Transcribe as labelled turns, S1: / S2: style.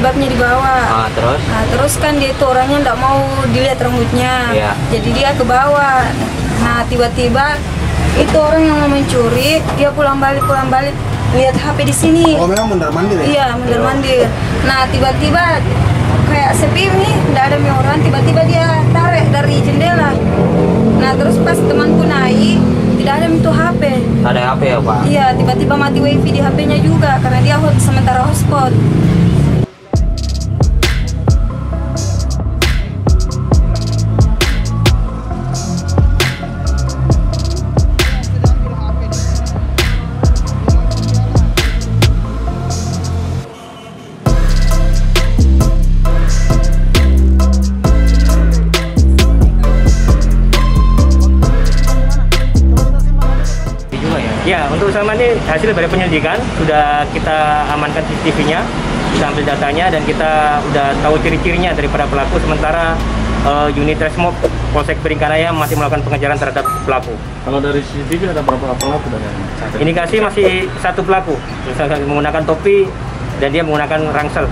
S1: jilbabnya di bawah. Terus kan dia itu orangnya nggak mau dilihat rambutnya, jadi dia ke bawah. Nah tiba-tiba itu orang yang mau mencuri, dia pulang balik lihat HP di sini.
S2: Oh memang mondar mandir ya?
S1: Iya mondar mandir. Nah tiba-tiba kayak sepi nih, nggak ada orang. Tiba-tiba dia tarik dari jendela. Nah terus pas temanku naik, tidak ada itu HP.
S3: Ada HP ya Pak?
S1: Iya, tiba-tiba mati wifi di HP-nya juga karena dia sementara hotspot.
S4: Ya, untuk sama ini hasil dari penyelidikan sudah kita amankan CCTV-nya, kita ambil datanya dan kita sudah tahu ciri-cirinya daripada pelaku. Sementara unit Resmob Polsek Beringkaraya masih melakukan pengejaran terhadap pelaku.
S5: Kalau dari CCTV ada berapa pelaku dan
S4: indikasi masih satu pelaku, menggunakan topi dan dia menggunakan ransel.